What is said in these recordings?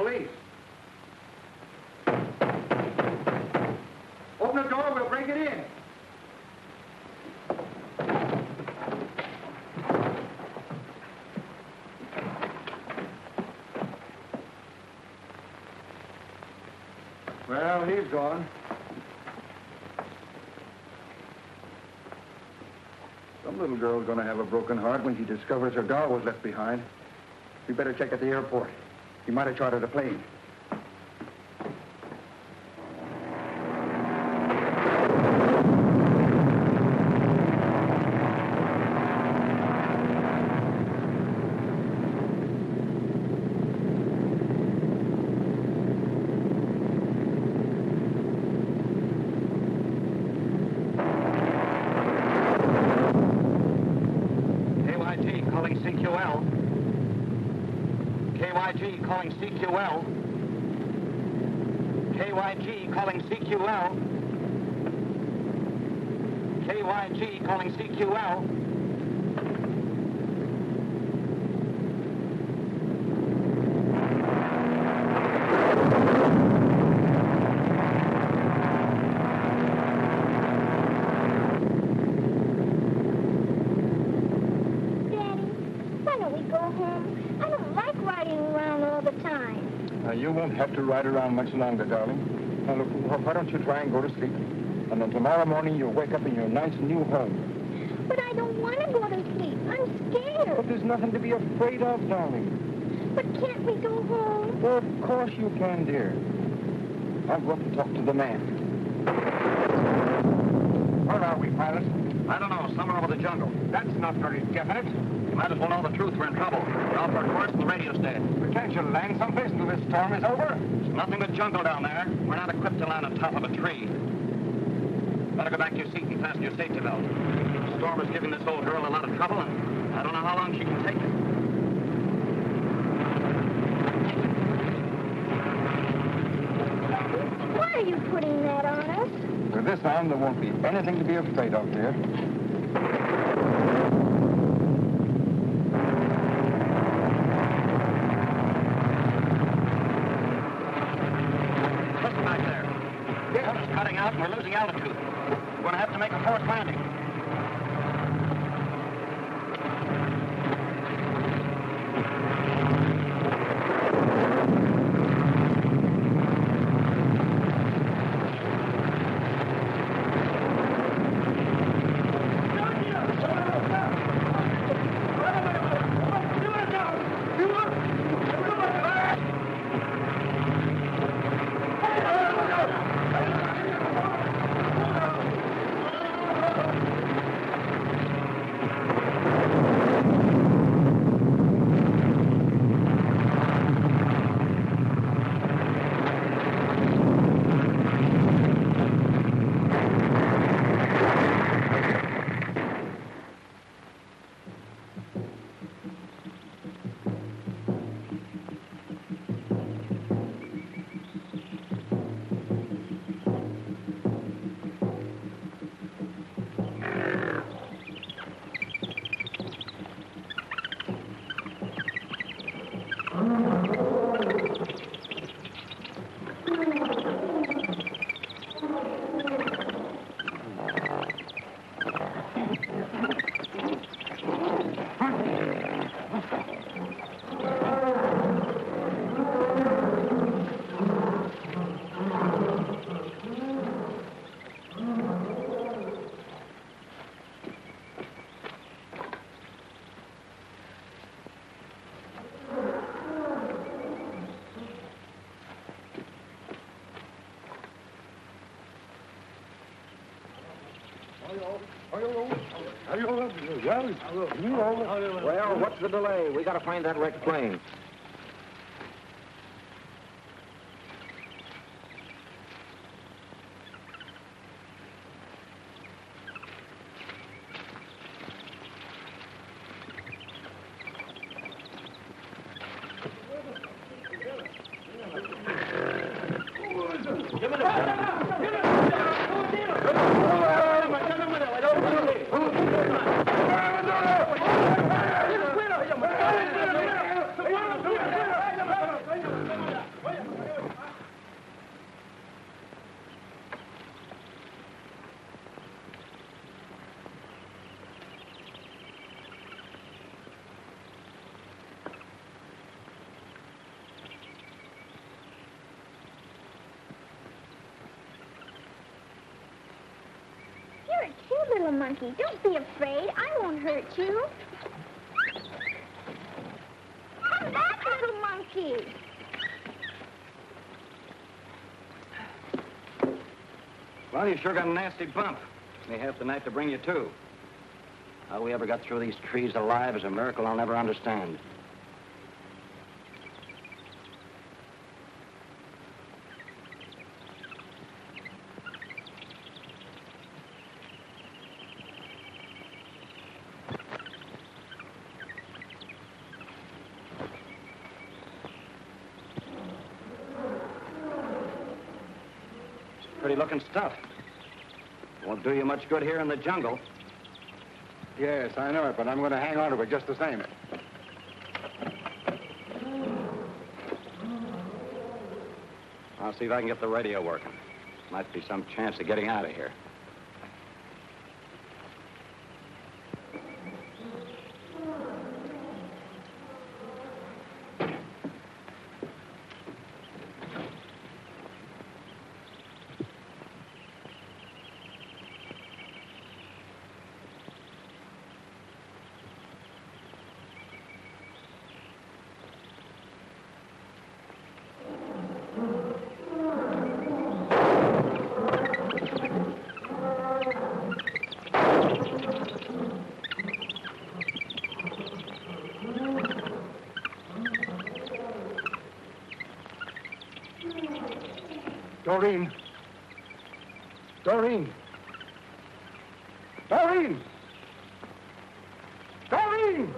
police. Open the door, we'll break it in. Well, he's gone. Some little girl's gonna have a broken heart when she discovers her doll was left behind. We better check at the airport. He might have chartered a plane. Calling CQL. KYG calling CQL. KYG calling CQL. You won't have to ride around much longer, darling. Now, look, why don't you try and go to sleep? And then tomorrow morning you'll wake up in your nice new home. But I don't want to go to sleep. I'm scared. But there's nothing to be afraid of, darling. But can't we go home? Well, of course you can, dear. I'll go up and talk to the man. Where are we, pilot? I don't know, somewhere over the jungle. That's not very definite. You might as well know the truth. We're in trouble. We're off our course and the radio's dead. But can't you land someplace until this storm is over? There's nothing but jungle down there. We're not equipped to land on top of a tree. Better go back to your seat and fasten your safety belt. The storm is giving this old girl a lot of trouble, and I don't know how long she can take it. Why are you putting that on us? With this arm, there won't be anything to be afraid of, dear. Cutting out and we're losing altitude. We're going to have to make a forced landing. Well, what's the delay? We gotta find that wrecked plane. little monkey. Don't be afraid. I won't hurt you. Come back, little monkey. Well, you sure got a nasty bump. May have the night to bring you to. How we ever got through these trees alive is a miracle I'll never understand. Pretty-looking stuff. Won't do you much good here in the jungle. Yes, I know it, but I'm going to hang on to it just the same. I'll see if I can get the radio working. Might be some chance of getting out of here. Doreen! Doreen! Doreen! Doreen!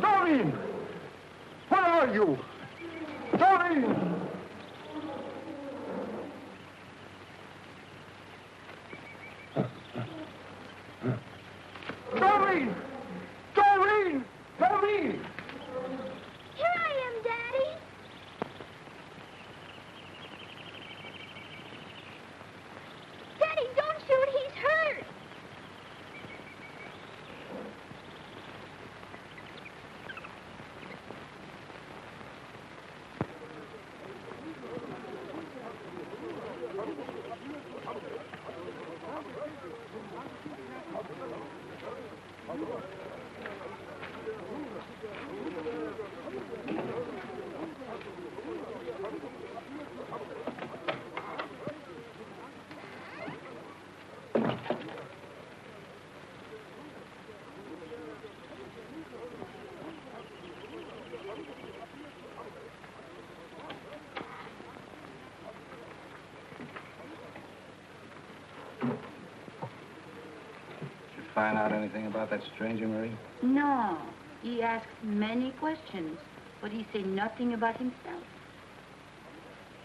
Doreen! Where are you? Doreen! Doreen! Doreen! Doreen! Here I am, Daddy. Daddy, don't shoot. He's hurt. Find out anything about that stranger, Marie? No. He asked many questions, but he said nothing about himself.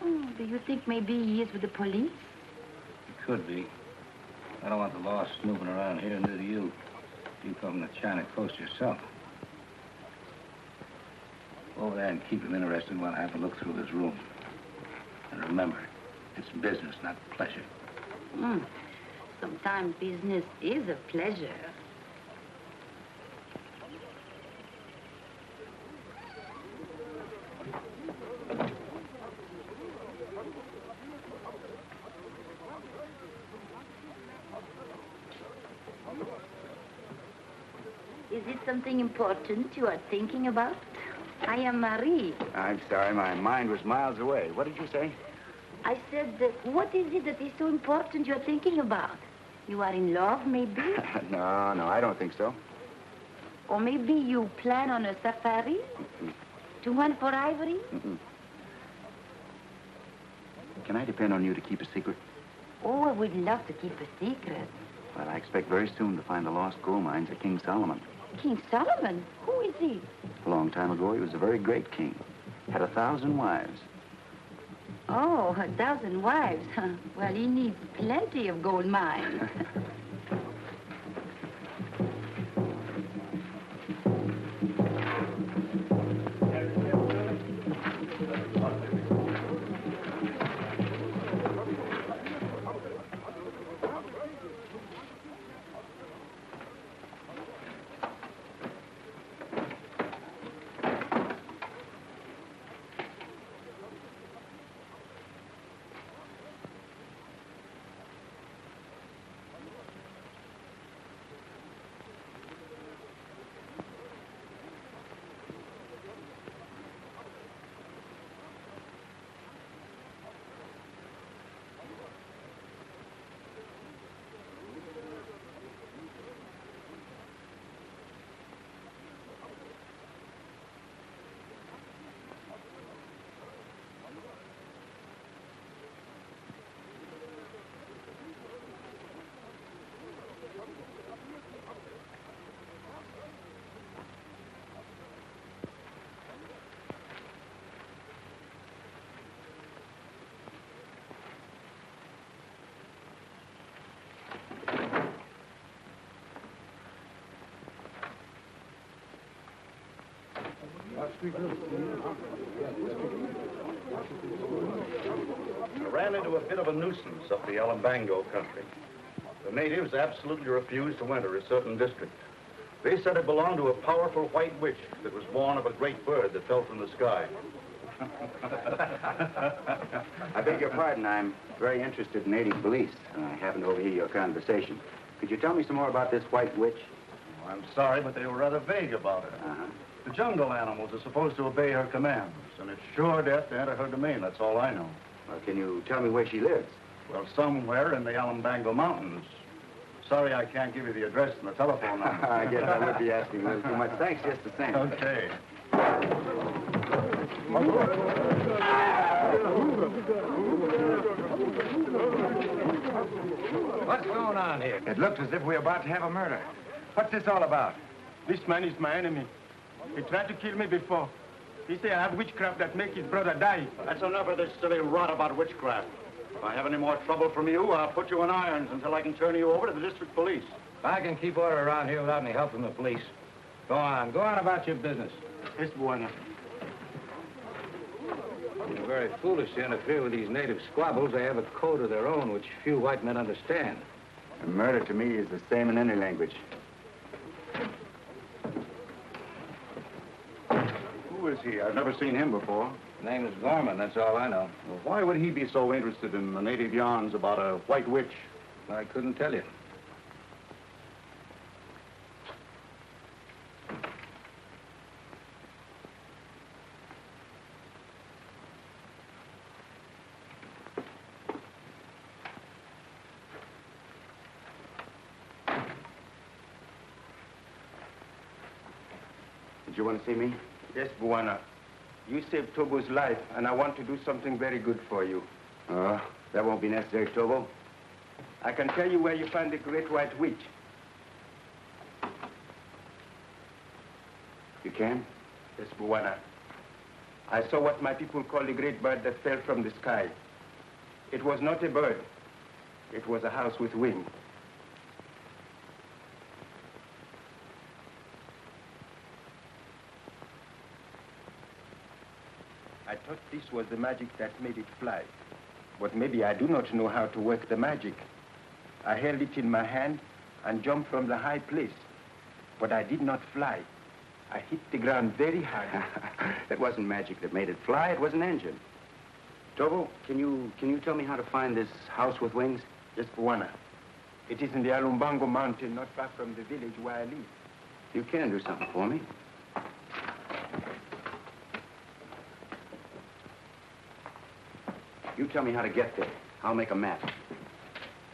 Oh, do you think maybe he is with the police? It could be. I don't want the law snooping around here, neither do you. You come from the China coast yourself. Go over there and keep him interested while I have a look through his room. And remember, it's business, not pleasure. Sometimes business is a pleasure. Is it something important you are thinking about? I am Marie. I'm sorry, my mind was miles away. What did you say? I said, what is it that is so important you are thinking about? You are in love, maybe? No, I don't think so. Or maybe you plan on a safari? To hunt for ivory? Can I depend on you to keep a secret? Oh, I would love to keep a secret. Well, I expect very soon to find the lost gold mines of King Solomon. King Solomon? Who is he? A long time ago, he was a very great king. Had 1,000 wives. Oh, 1,000 wives. Well, he needs plenty of gold mines. I ran into a bit of a nuisance up the Alambango country. The natives absolutely refused to enter a certain district. They said it belonged to a powerful white witch that was born of a great bird that fell from the sky. I beg your pardon. I'm very interested in native police, and I happened to overhear your conversation. Could you tell me some more about this white witch? Oh, I'm sorry, but they were rather vague about it. The jungle animals are supposed to obey her commands, and it's sure death to enter her domain. That's all I know. Well, can you tell me where she lives? Well, somewhere in the Alambango Mountains. Sorry I can't give you the address and the telephone number. I guess I would be asking a little too much. Thanks just the same. Okay. What's going on here? It looks as if we're about to have a murder. What's this all about? This man is my enemy. He tried to kill me before. He said I have witchcraft that make his brother die. That's enough of this silly rot about witchcraft. If I have any more trouble from you, I'll put you in irons until I can turn you over to the district police. I can keep order around here without any help from the police. Go on about your business. Yes, Buena. You're very foolish to interfere with these native squabbles. They have a code of their own, which few white men understand. And murder to me is the same in any language. Who is he? I've never seen him before. His name is Gorman, that's all I know. Well, why would he be so interested in the native yarns about a white witch? I couldn't tell you. Did you want to see me? Yes, Buana. You saved Tobo's life, and I want to do something very good for you. Oh, that won't be necessary, Tobo. I can tell you where you find the great white witch. You can? Yes, Buana. I saw what my people call the great bird that fell from the sky. It was not a bird. It was a house with wings. I thought this was the magic that made it fly. But maybe I do not know how to work the magic. I held it in my hand and jumped from the high place. But I did not fly. I hit the ground very hard. That wasn't magic that made it fly. It was an engine. Tobo, can you tell me how to find this house with wings? Yes, Buana. It is in the Alumbango mountain, not far from the village where I live. You can do something for me. You tell me how to get there. I'll make a map.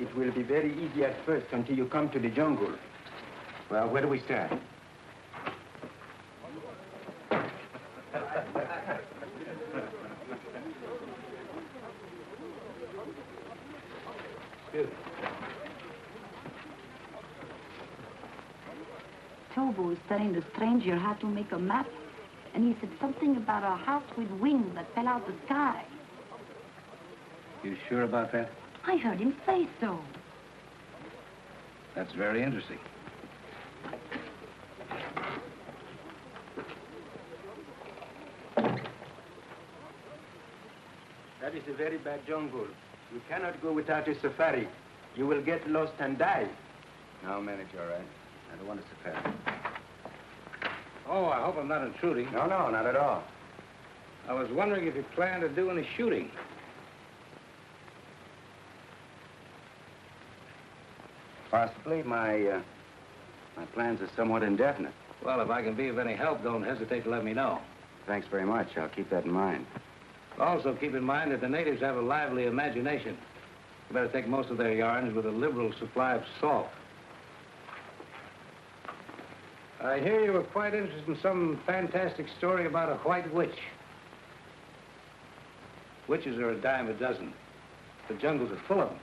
It will be very easy at first until you come to the jungle. Well, where do we start? Tobo was telling the stranger how to make a map, and he said something about a house with wings that fell out the sky. You sure about that? I heard him say so. That's very interesting. That is a very bad jungle. You cannot go without a safari. You will get lost and die. I'll manage all right. I don't want to safari. Oh, I hope I'm not intruding. No, not at all. I was wondering if you plan to do any shooting. Possibly. My plans are somewhat indefinite. Well, if I can be of any help, don't hesitate to let me know. Thanks very much. I'll keep that in mind. Also, keep in mind that the natives have a lively imagination. You better take most of their yarns with a liberal supply of salt. I hear you were quite interested in some fantastic story about a white witch. Witches are a dime a dozen. The jungles are full of them.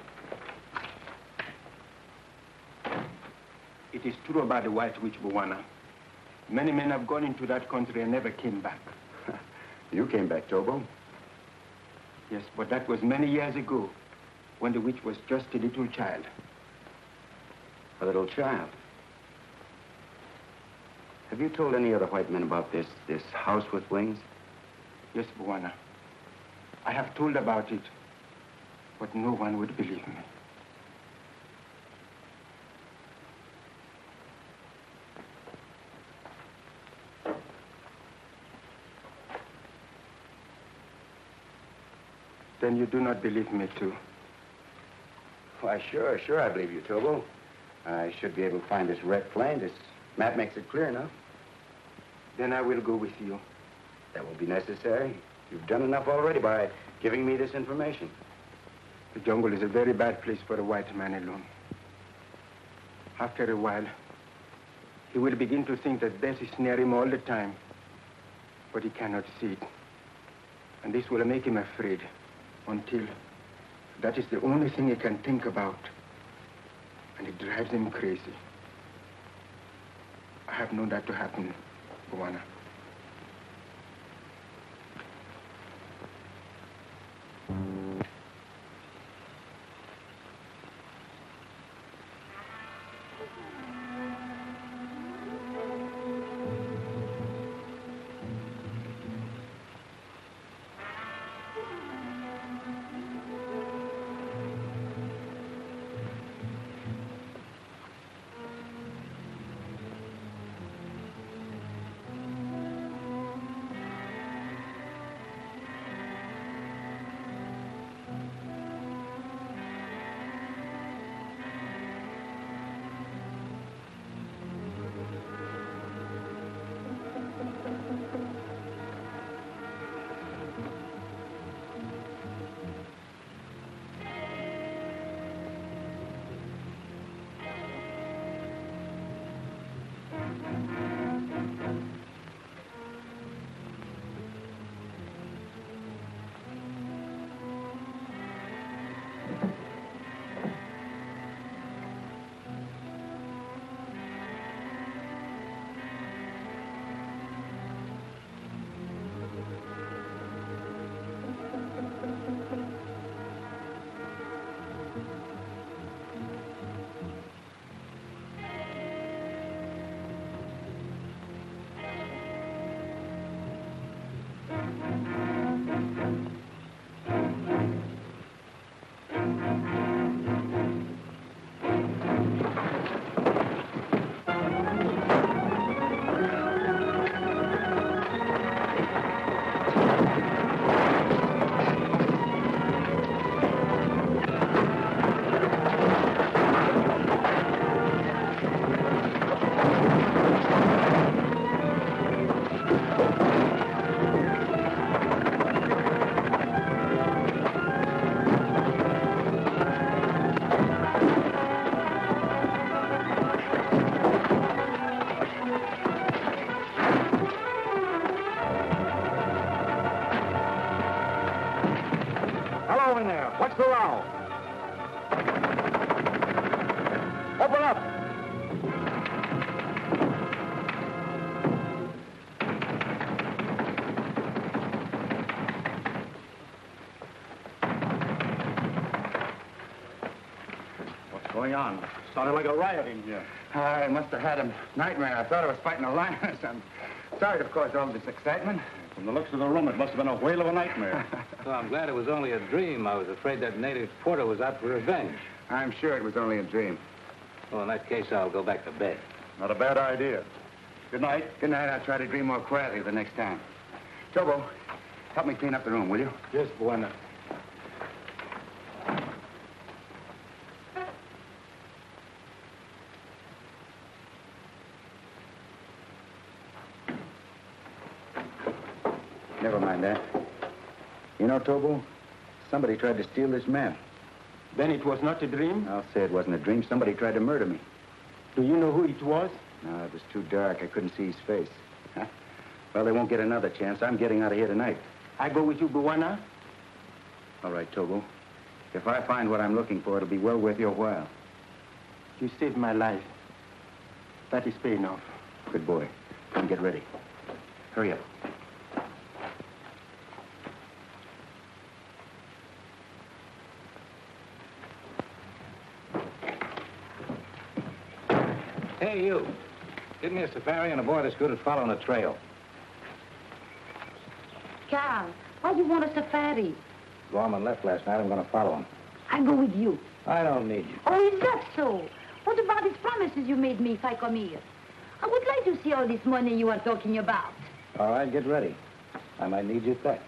It is true about the White Witch, Bwana. Many men have gone into that country and never came back. You came back, Tobo. Yes, but that was many years ago, when the witch was just a little child. A little child. Have you told any other white men about this house with wings? Yes, Bwana. I have told about it, but no one would believe me. Then you do not believe me, too. Why, sure I believe you, Tobo. I should be able to find this wrecked plane. This map makes it clear enough. Then I will go with you. That will be necessary. You've done enough already by giving me this information. The jungle is a very bad place for a white man alone. After a while, he will begin to think that death is near him all the time, but he cannot see it. And this will make him afraid until that is the only thing he can think about. And it drives him crazy. I have known that to happen, Bwana. going on? Sounded like a riot in here. I must have had a nightmare. I thought I was fighting a lion or something. Sorry to cause all this excitement. From the looks of the room, it must have been a whale of a nightmare. Well, I'm glad it was only a dream. I was afraid that native porter was out for revenge. I'm sure it was only a dream. Well, in that case, I'll go back to bed. Not a bad idea. Good night. Good night. I'll try to dream more quietly the next time. Tobo, help me clean up the room, will you? Yes, Buena. Never mind that. You know, Tobo, somebody tried to steal this map. Then it was not a dream? I'll say it wasn't a dream. Somebody tried to murder me. Do you know who it was? No, it was too dark. I couldn't see his face. Huh? Well, they won't get another chance. I'm getting out of here tonight. I go with you, Buwana? All right, Tobo. If I find what I'm looking for, it'll be well worth your while. You saved my life. That is paying off. Good boy. Come get ready. Hurry up. Hey, you. Give me a safari and a boy that's good at following a trail. Carl, why do you want a safari? Gorman left last night. I'm going to follow him. I go with you. I don't need you. Oh, is that so? What about these promises you made me if I come here? I would like to see all this money you are talking about. All right, get ready. I might need you back.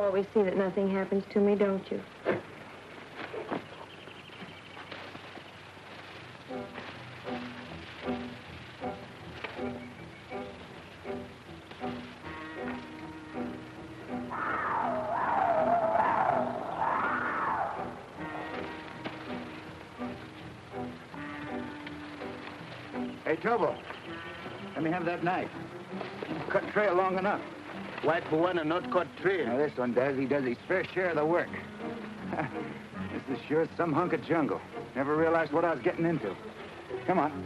always see that nothing happens to me, don't you? Hey, Tobo, let me have that knife. Cut trail long enough. White Buwana not cut trail. Now, this one does. He does his fair share of the work. This is sure some hunk of jungle. Never realized what I was getting into. Come on.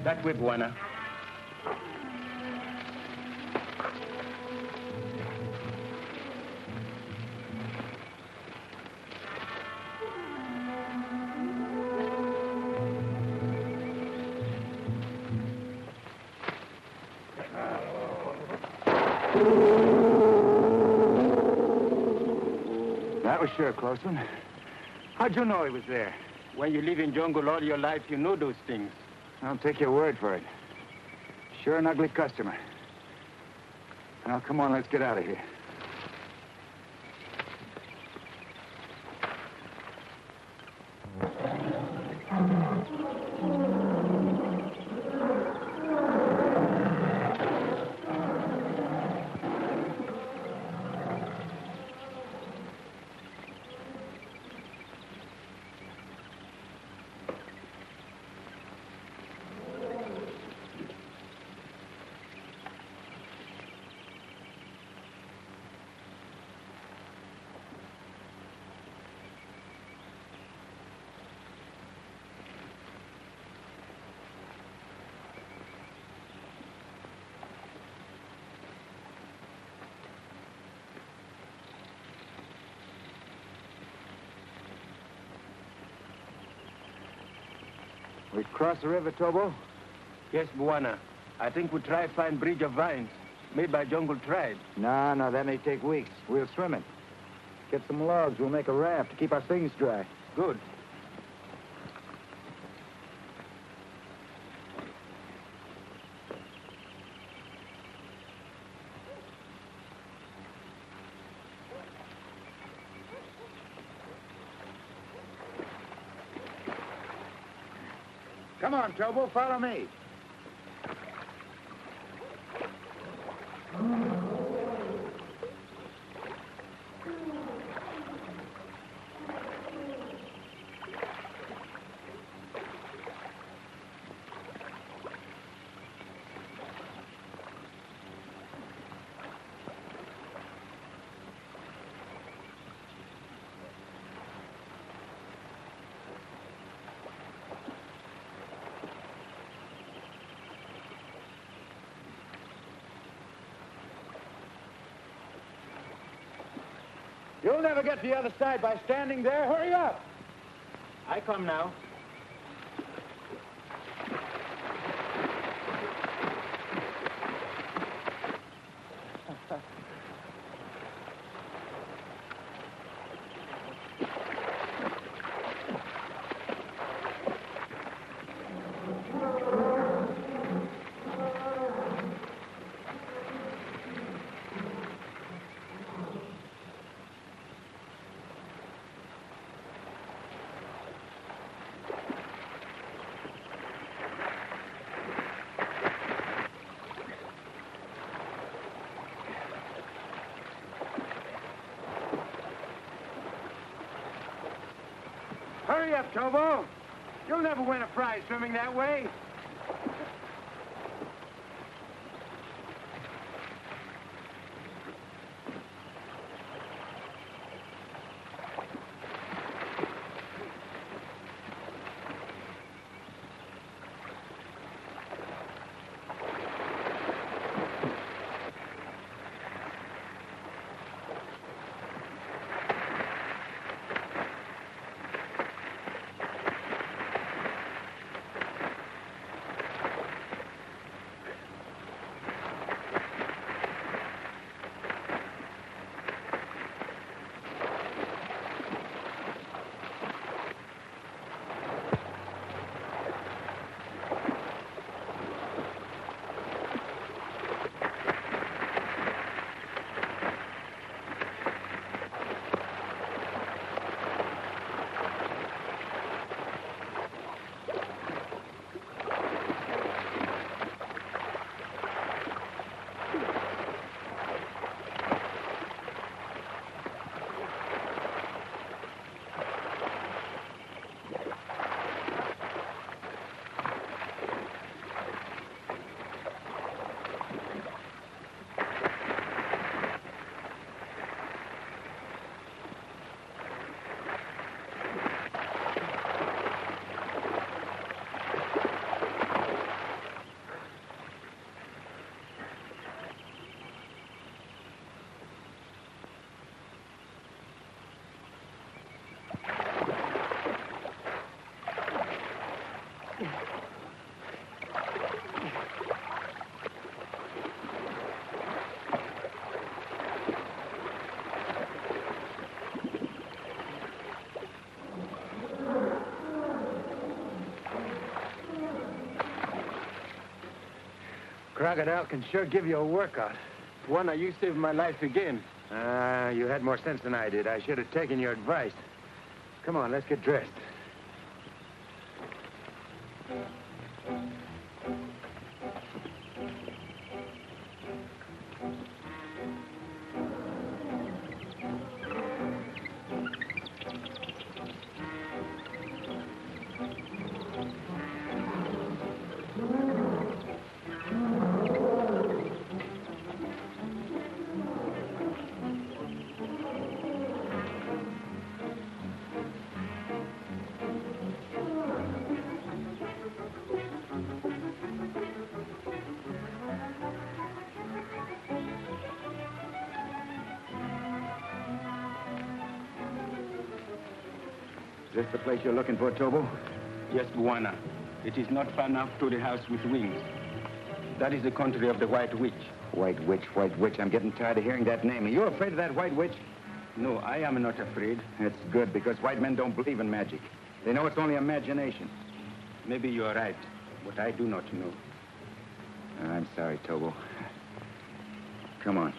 That way, Buwana. That was sure a close one. How'd you know he was there? When you live in jungle all your life, you know those things. I'll take your word for it. Sure an ugly customer. Now, come on, let's get out of here. We cross the river, Tobo? Yes, Buwana. I think we try find bridge of vines made by jungle tribe. No, that may take weeks. We'll swim it. Get some logs. We'll make a raft to keep our things dry. Good. Come on, Tobo, follow me. You'll never get to the other side by standing there. Hurry up. I come now. Hurry up, Tobo. You'll never win a prize swimming that way. Crocodile can sure give you a workout. Juana, you saved my life again. You had more sense than I did. I should have taken your advice. Come on, let's get dressed. Is this the place you're looking for, Tobo? Yes, Juana. It is not far enough to the house with wings. That is the country of the White Witch. White Witch, White Witch. I'm getting tired of hearing that name. Are you afraid of that White Witch? No, I am not afraid. That's good, because white men don't believe in magic. They know it's only imagination. Maybe you are right, but I do not know. I'm sorry, Tobo. Come on.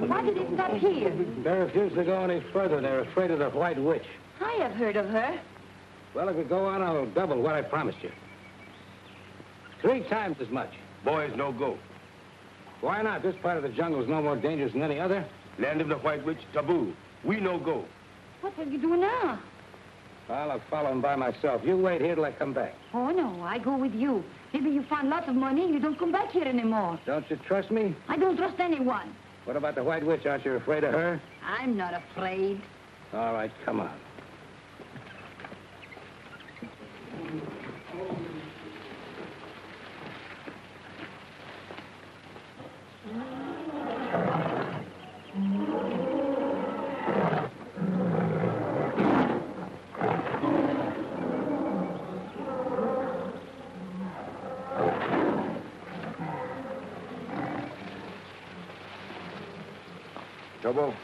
Why did he stop here? They refuse to go any further. They're afraid of the White Witch. I have heard of her. Well, if we go on, I'll double what I promised you. 3 times as much. Boys, no go. Why not? This part of the jungle is no more dangerous than any other. Land of the White Witch, taboo. We no go. What will you do now? Well, I'll follow him by myself. You wait here till I come back. Oh, no, I go with you. Maybe you find lots of money and you don't come back here anymore. Don't you trust me? I don't trust anyone. What about the White Witch? Aren't you afraid of her? I'm not afraid. All right, come on. Tobo,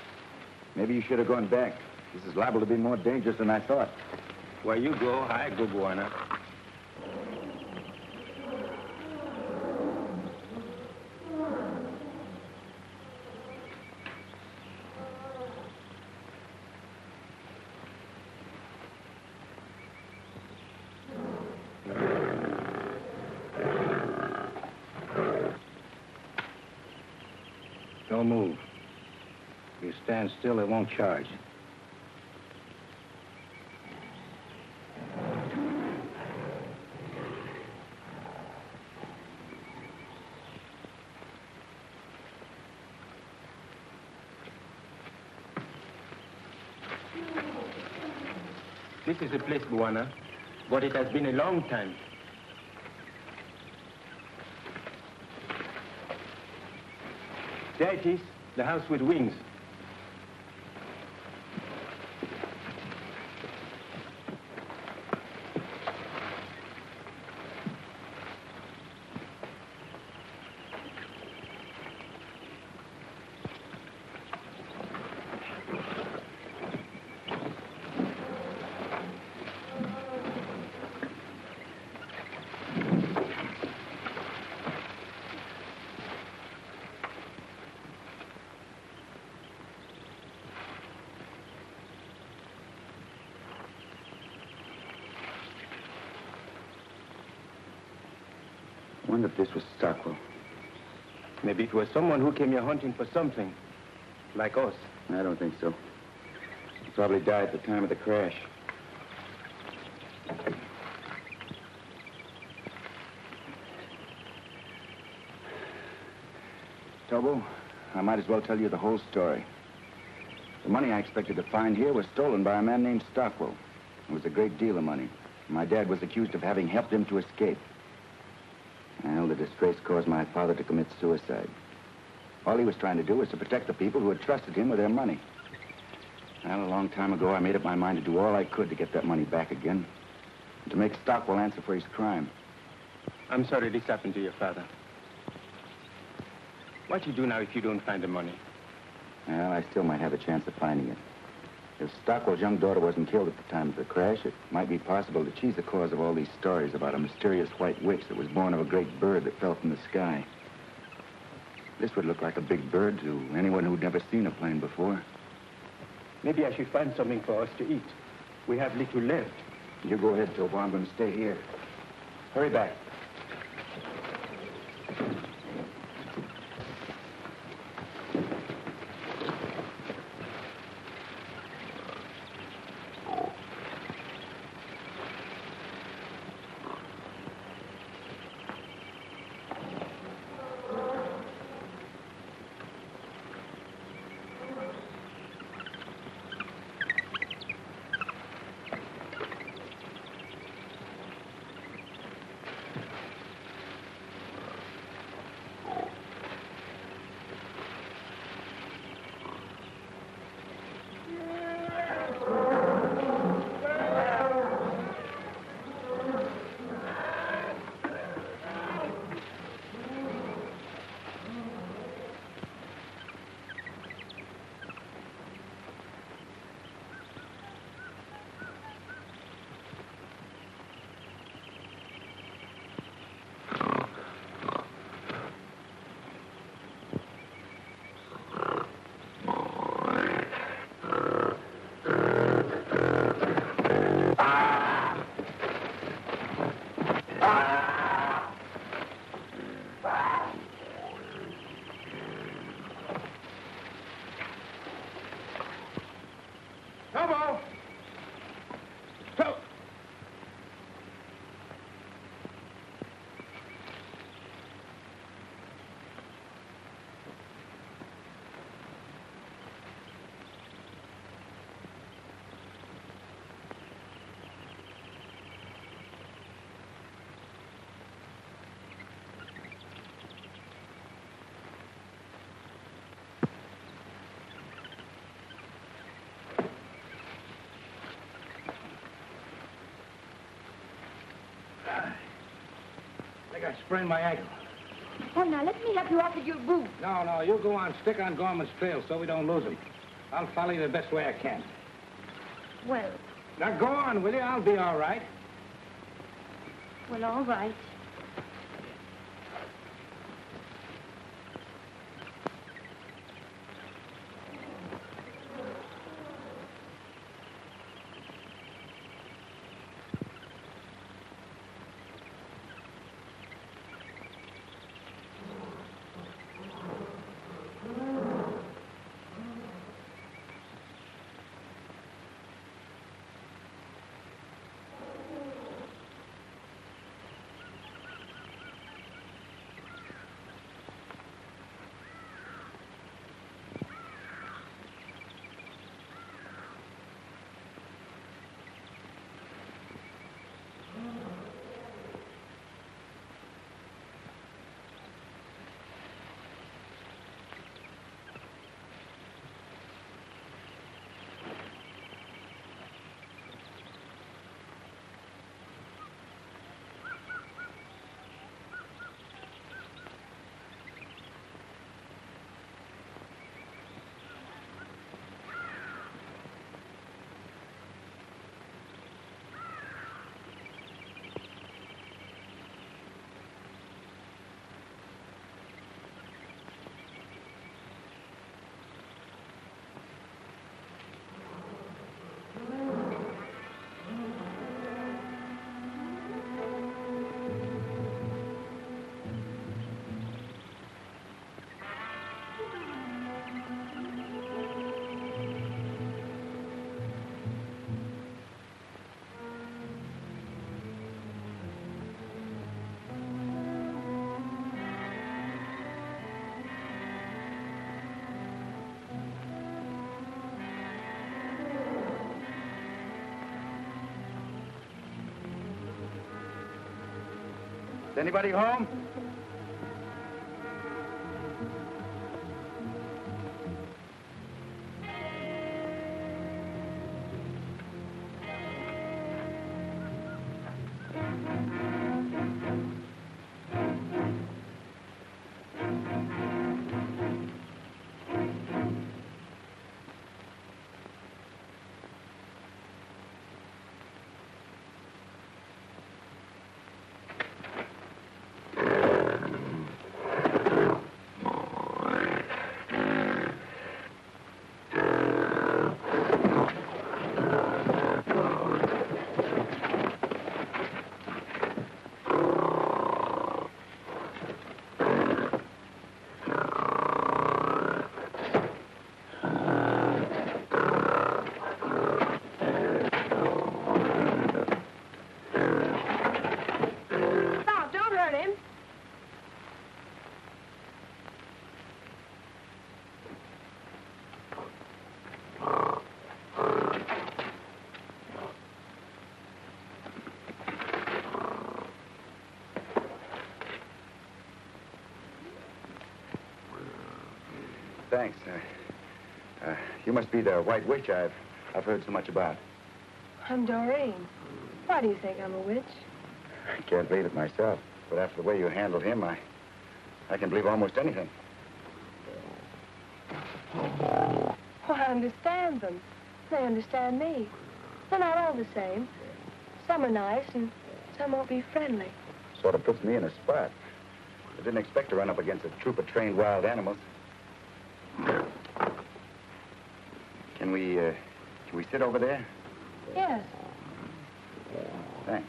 maybe you should have gone back. This is liable to be more dangerous than I thought. Where you go, I go, Buana. Don't move. If you stand still, it won't charge. This is the place, Buana, but it has been a long time. There it is, the house with wings. I wonder if this was Stockwell. Maybe it was someone who came here hunting for something, like us. I don't think so. He probably died at the time of the crash. Tobo, I might as well tell you the whole story. The money I expected to find here was stolen by a man named Stockwell. It was a great deal of money. My dad was accused of having helped him to escape. Well, the disgrace caused my father to commit suicide. All he was trying to do was to protect the people who had trusted him with their money. Well, a long time ago, I made up my mind to do all I could to get that money back again, and to make Stockwell answer for his crime. I'm sorry this happened to your father. What you do now if you don't find the money? Well, I still might have a chance of finding it. If Stockwell's young daughter wasn't killed at the time of the crash, it might be possible that she's the cause of all these stories about a mysterious white witch that was born of a great bird that fell from the sky. This would look like a big bird to anyone who'd never seen a plane before. Maybe I should find something for us to eat. We have little left. You go ahead, Tobo. I'm going to stay here. Hurry back. I think I sprained my ankle. Oh, now, let me help you off with your boots. No, you go on. Stick on Gorman's trail so we don't lose him. I'll follow you the best way I can. Well, Now, go on, will you? I'll be all right. well, all right. Is anybody home? Thanks. You must be the White Witch I've heard so much about. I'm Doreen. Why do you think I'm a witch? I can't believe it myself, but after the way you handled him, I can believe almost anything. Well, I understand them. They understand me. They're not all the same. Some are nice, and some won't be friendly. Sort of puts me in a spot. I didn't expect to run up against a troop of trained wild animals. Can we sit over there? Yes. Thanks.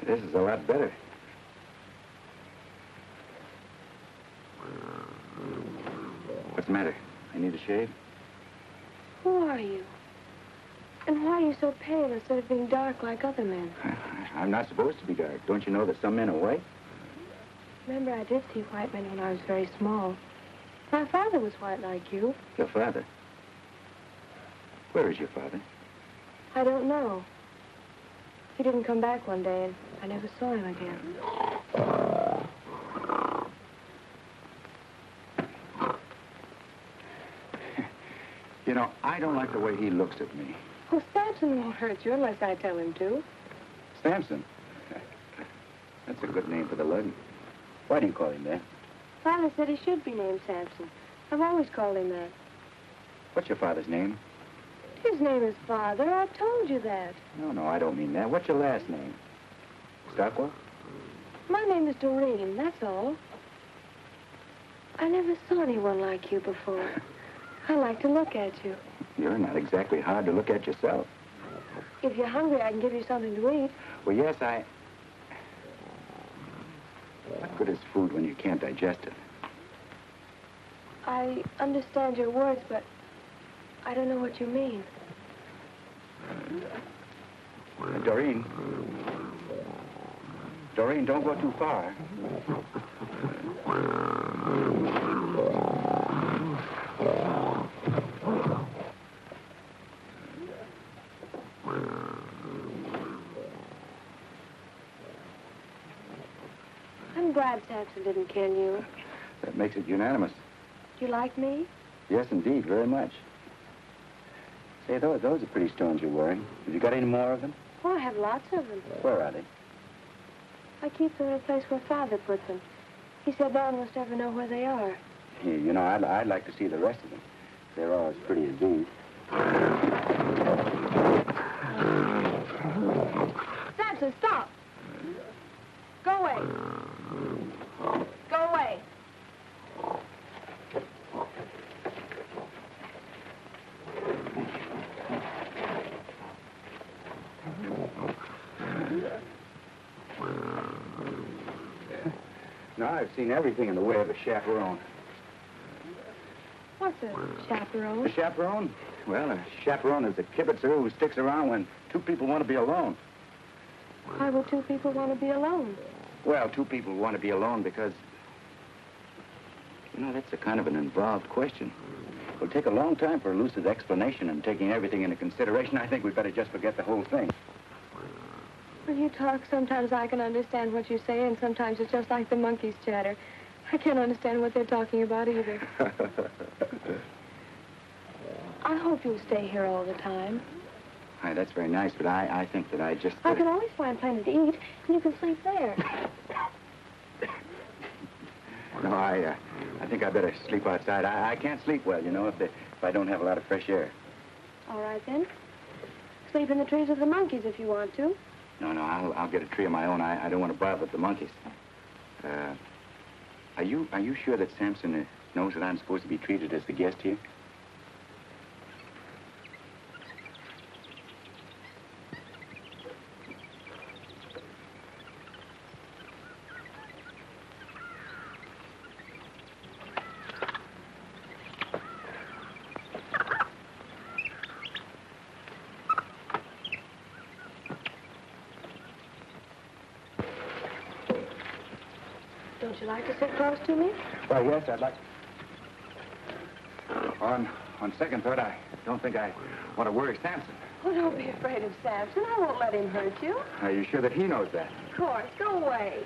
This is a lot better. What's the matter? I need a shave? Who are you? And why are you so pale instead of being dark like other men? I'm not supposed to be dark. Don't you know that some men are white? Remember, I did see white men when I was very small. My father was white like you. Your father? Where is your father? I don't know. He didn't come back one day, and I never saw him again. know, I don't like the way he looks at me. Well, Samson won't hurt you unless I tell him to. Samson? That's a good name for the lug. Why do you call him that? Father said he should be named Samson. I've always called him that. What's your father's name? His name is Father. I told you that. No, I don't mean that. What's your last name? Stockwell? My name is Doreen, that's all. I never saw anyone like you before. I like to look at you. You're not exactly hard to look at yourself. If you're hungry, I can give you something to eat. Well, yes, What good is food when you can't digest it? I understand your words, but I don't know what you mean. Doreen. Doreen, don't go too far. I'm glad Samson didn't kill you. That makes it unanimous. You like me? Yes, indeed, very much. Say, those are pretty stones you're wearing. Have you got any more of them? Oh, I have lots of them. Where are they? I keep them in a place where Father put them. He said no one must ever know where they are. Yeah, you know, I'd like to see the rest of them. They're all as pretty as these. Samson, stop! Go away. Go away. Now, I've seen everything in the way of a chaperone. What's a chaperone? A chaperone? Well, a chaperone is a kibitzer who sticks around when two people want to be alone. Why would two people want to be alone? Well, two people want to be alone because... You know, that's a kind of an involved question. It'll take a long time for a lucid explanation, and taking everything into consideration, I think we'd better just forget the whole thing. When you talk, sometimes I can understand what you say, and sometimes it's just like the monkeys chatter. I can't understand what they're talking about either. I hope you'll stay here all the time. Hi, that's very nice, but I think that I just... I can always find plenty to eat, and you can sleep there. No, I think I better sleep outside. I can't sleep well, you know, if I don't have a lot of fresh air. All right, then. Sleep in the trees with the monkeys if you want to. No, I'll get a tree of my own. I don't want to bother with the monkeys. Are you sure that Samson knows that I'm supposed to be treated as the guest here? Don't you like to sit close to me? Well, yes, I'd like... On second thought, I don't think I want to worry Samson. Oh, don't be afraid of Samson. I won't let him hurt you. Are you sure that he knows that? Of course. Go away.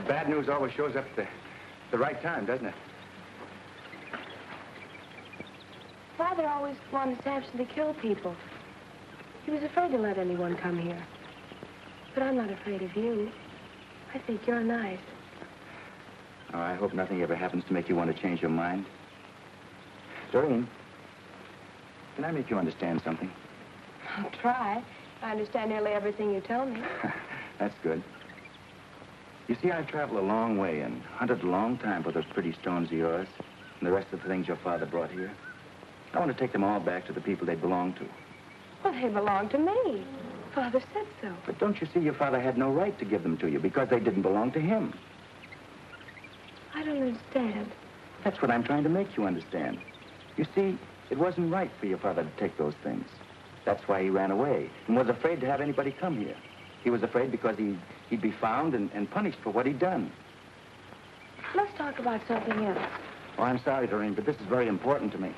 Bad news always shows up at the right time, doesn't it? Father always wanted Samson to kill people. He was afraid to let anyone come here. But I'm not afraid of you. I think you're nice. Oh, I hope nothing ever happens to make you want to change your mind. Doreen, can I make you understand something? I'll try. I understand nearly everything you tell me. That's good. You see, I've traveled a long way and hunted a long time for those pretty stones of yours and the rest of the things your father brought here. I want to take them all back to the people they belong to. Well, they belong to me. Father said so. But don't you see your father had no right to give them to you because they didn't belong to him? I don't understand. That's what I'm trying to make you understand. You see, it wasn't right for your father to take those things. That's why he ran away and was afraid to have anybody come here. He was afraid because he'd be found and punished for what he'd done. Let's talk about something else. Oh, I'm sorry, Doreen, but this is very important to me.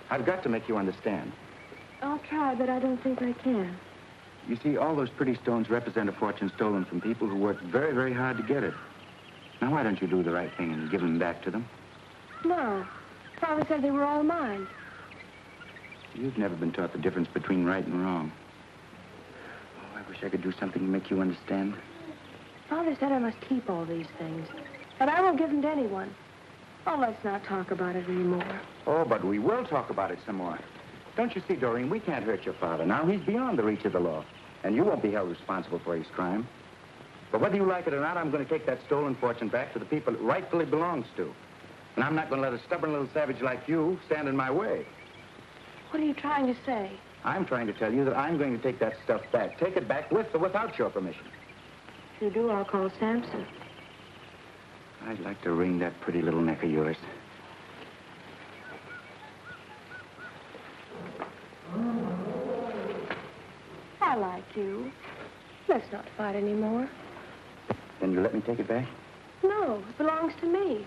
I've got to make you understand. I'll try, but I don't think I can. You see, all those pretty stones represent a fortune stolen from people who worked very, very hard to get it. Now, why don't you do the right thing and give them back to them? No. Father said they were all mine. You've never been taught the difference between right and wrong. Oh, I wish I could do something to make you understand. Father said I must keep all these things. But I won't give them to anyone. Oh, let's not talk about it anymore. Oh, but we will talk about it some more. Don't you see, Doreen, we can't hurt your father now. He's beyond the reach of the law. And you won't be held responsible for his crime. But whether you like it or not, I'm going to take that stolen fortune back to the people it rightfully belongs to. And I'm not going to let a stubborn little savage like you stand in my way. What are you trying to say? I'm trying to tell you that I'm going to take that stuff back. Take it back with or without your permission. If you do, I'll call Samson. I'd like to wring that pretty little neck of yours. I like you. Let's not fight anymore. Then you let me take it back? No, it belongs to me.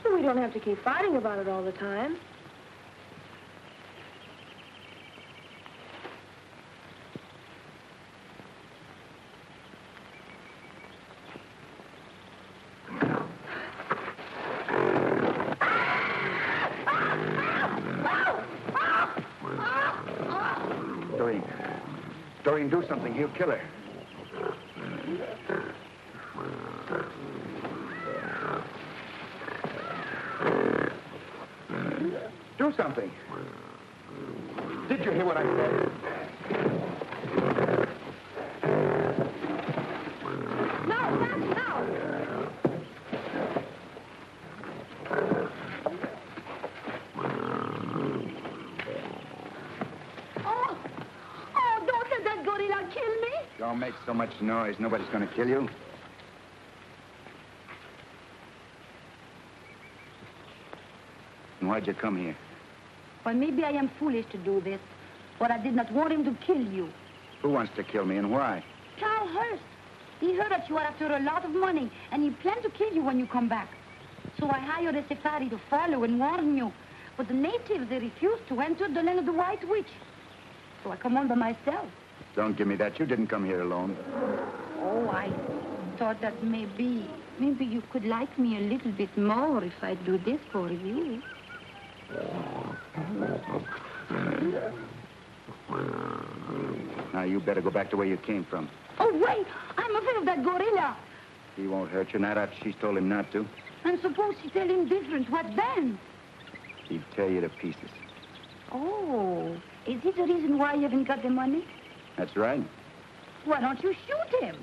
So we don't have to keep fighting about it all the time. Doreen, do something. He'll kill her. Do something. Did you hear what I said? Don't make so much noise. Nobody's going to kill you. And why'd you come here? Well, maybe I am foolish to do this, but I did not want him to kill you. Who wants to kill me and why? Carl Hurst. He heard that you are after a lot of money, and he planned to kill you when you come back. So I hired a safari to follow and warn you. But the natives, they refused to enter the land of the White Witch. So I come on by myself. Don't give me that. You didn't come here alone. Oh, I thought that maybe you could like me a little bit more if I do this for you. Now, you better go back to where you came from. Oh, wait! I'm afraid of that gorilla. He won't hurt you, not after she's told him not to. And suppose she tell him different, what then? He'd tear you to pieces. Oh, is this the reason why you haven't got the money? That's right. Why don't you shoot him?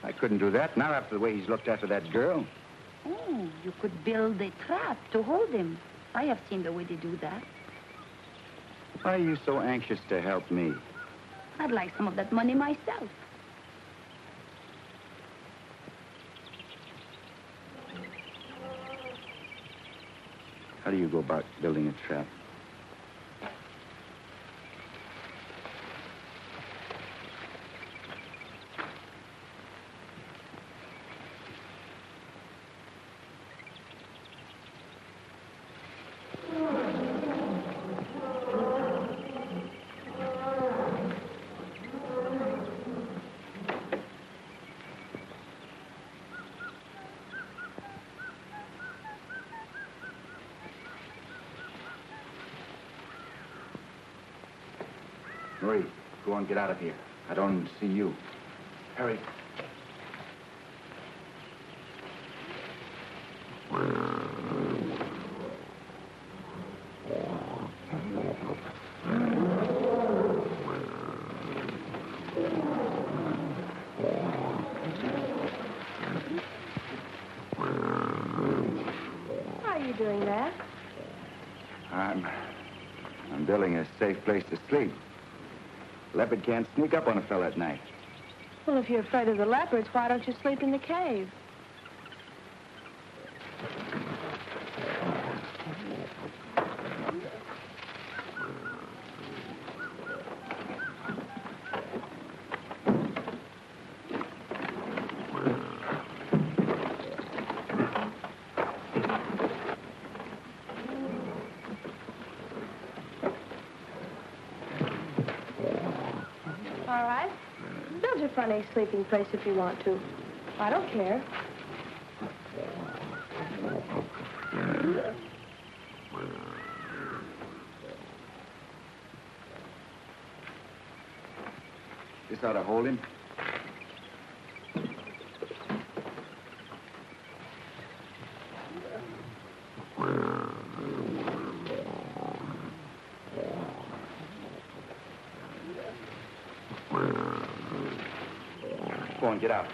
I couldn't do that, not after the way he's looked after that girl. Oh, you could build a trap to hold him. I have seen the way they do that. Why are you so anxious to help me? I'd like some of that money myself. How do you go about building a trap? Hurry. Go on, get out of here. I don't see you. Hurry. How are you doing that? I'm building a safe place to sleep. Leopard can't sneak up on a fella at night. Well, if you're afraid of the leopards, why don't you sleep in the cave? All right. funny sleeping place if you want to. I don't care. This ought to hold him. Go on, get out.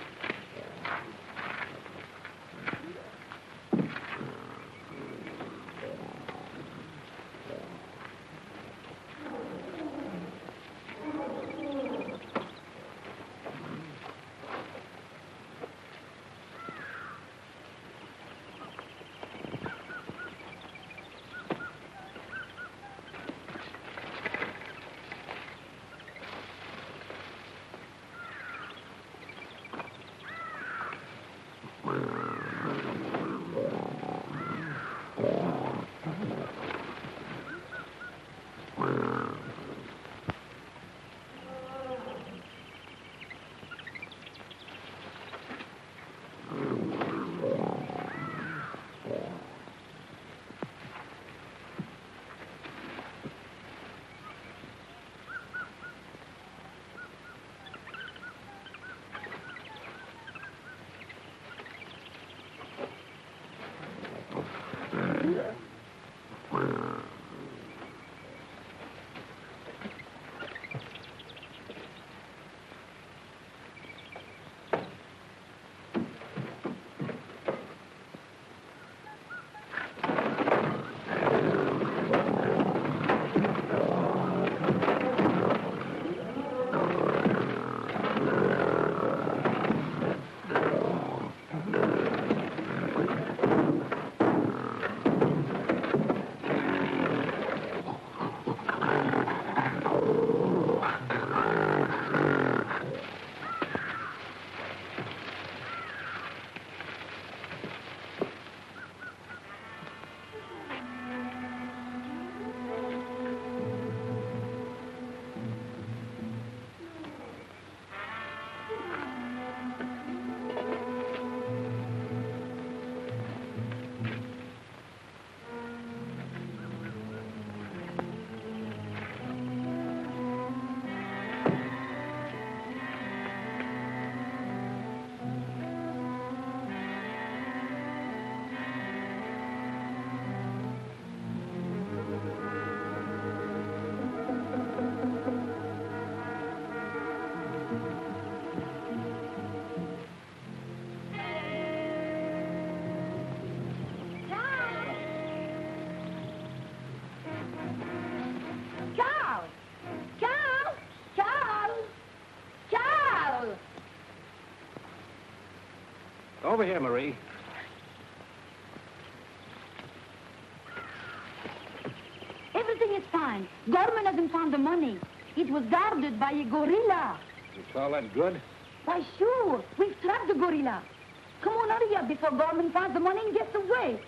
Over here, Marie. Everything is fine. Gorman hasn't found the money. It was guarded by a gorilla. You call that good? Why, sure. We've trapped the gorilla. Come on, hurry up before Gorman finds the money and gets away.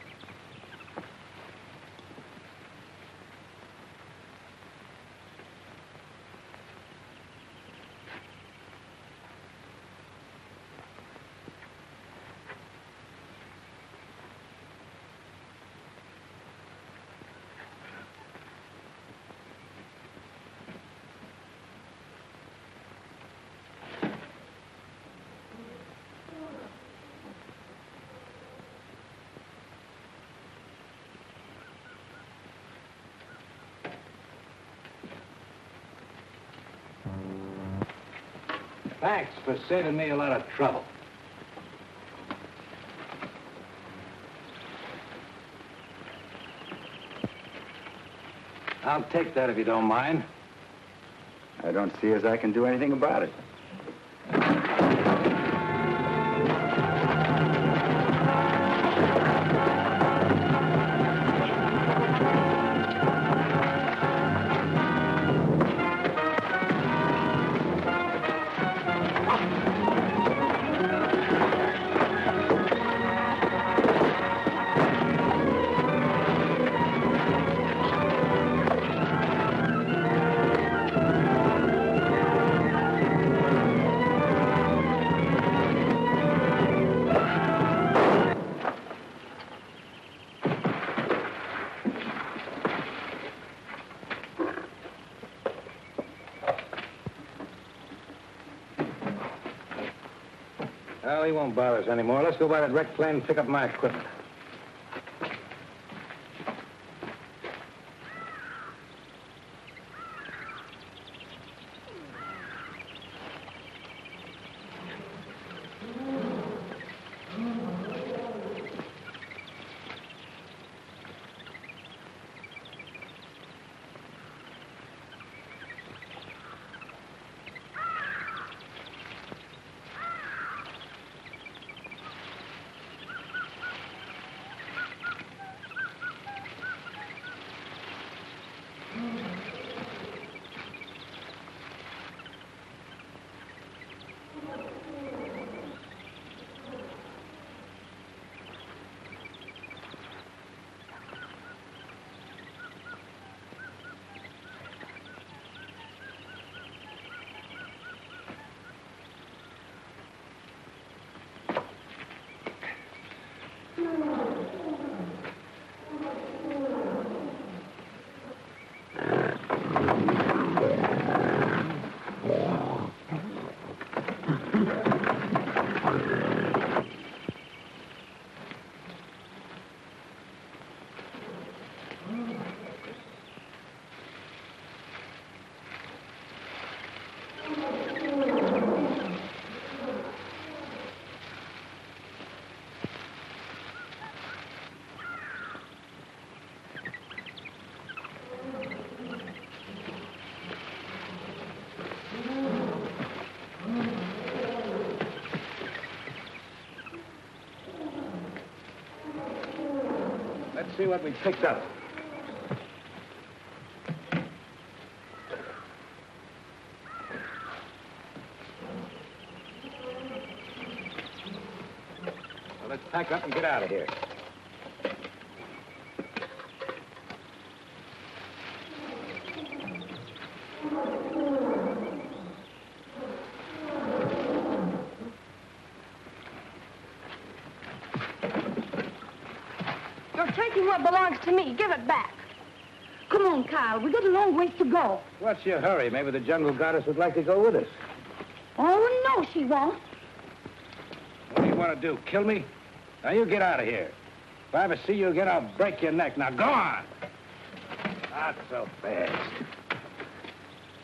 Thanks for saving me a lot of trouble. I'll take that if you don't mind. I don't see as I can do anything about it. he won't bother us anymore. Let's go by that wrecked plane and pick up my equipment. Let's see what we picked up. Well, let's pack up and get out of here. Taking what belongs to me. Give it back. Come on, Carl. We got a long ways to go. What's your hurry? Maybe the jungle goddess would like to go with us. Oh, no, she won't. What do you want to do, kill me? Now, you get out of here. If I ever see you again, I'll break your neck. Now, go on. Not so fast.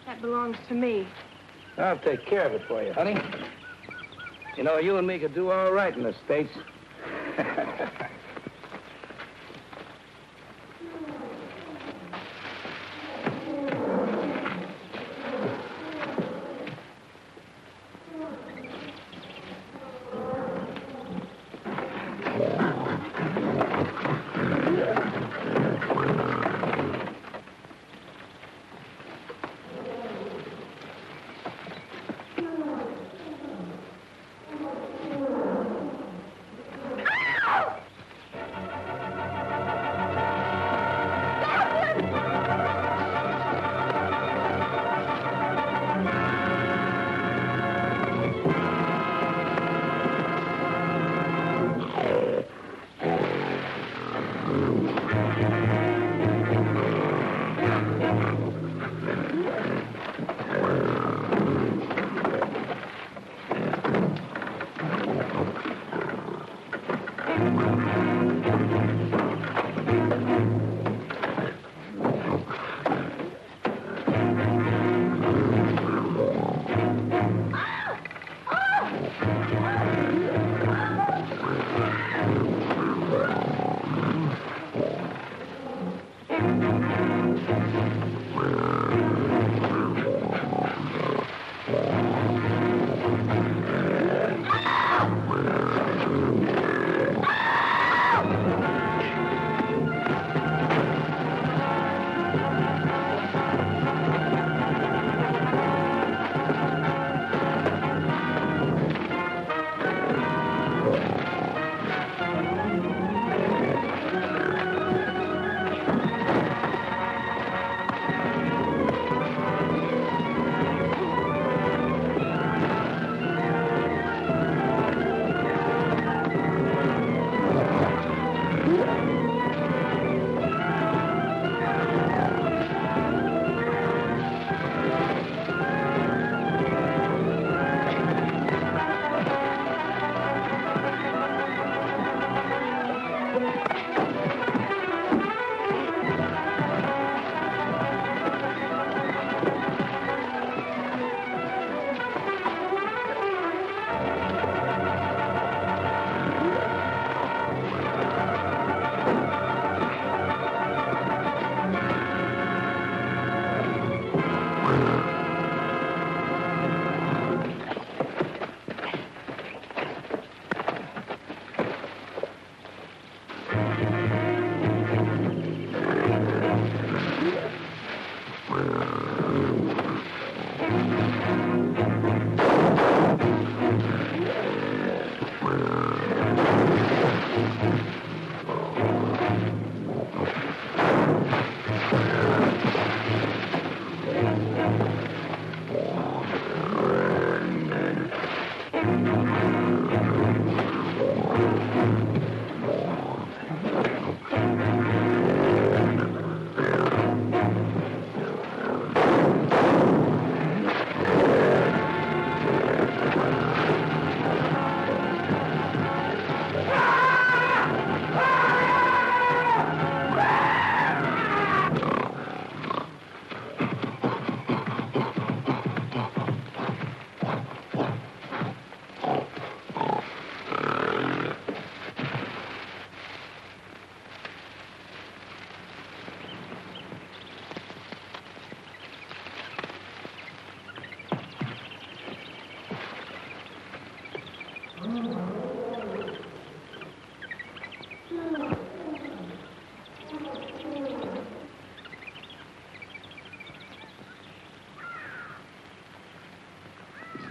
That belongs to me. I'll take care of it for you, honey. You know, you and me could do all right in the States.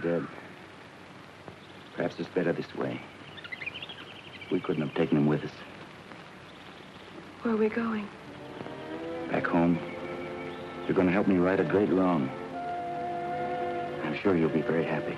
Dead. Perhaps it's better this way. We couldn't have taken him with us. Where are we going? Back home. You're going to help me right a great wrong. I'm sure you'll be very happy.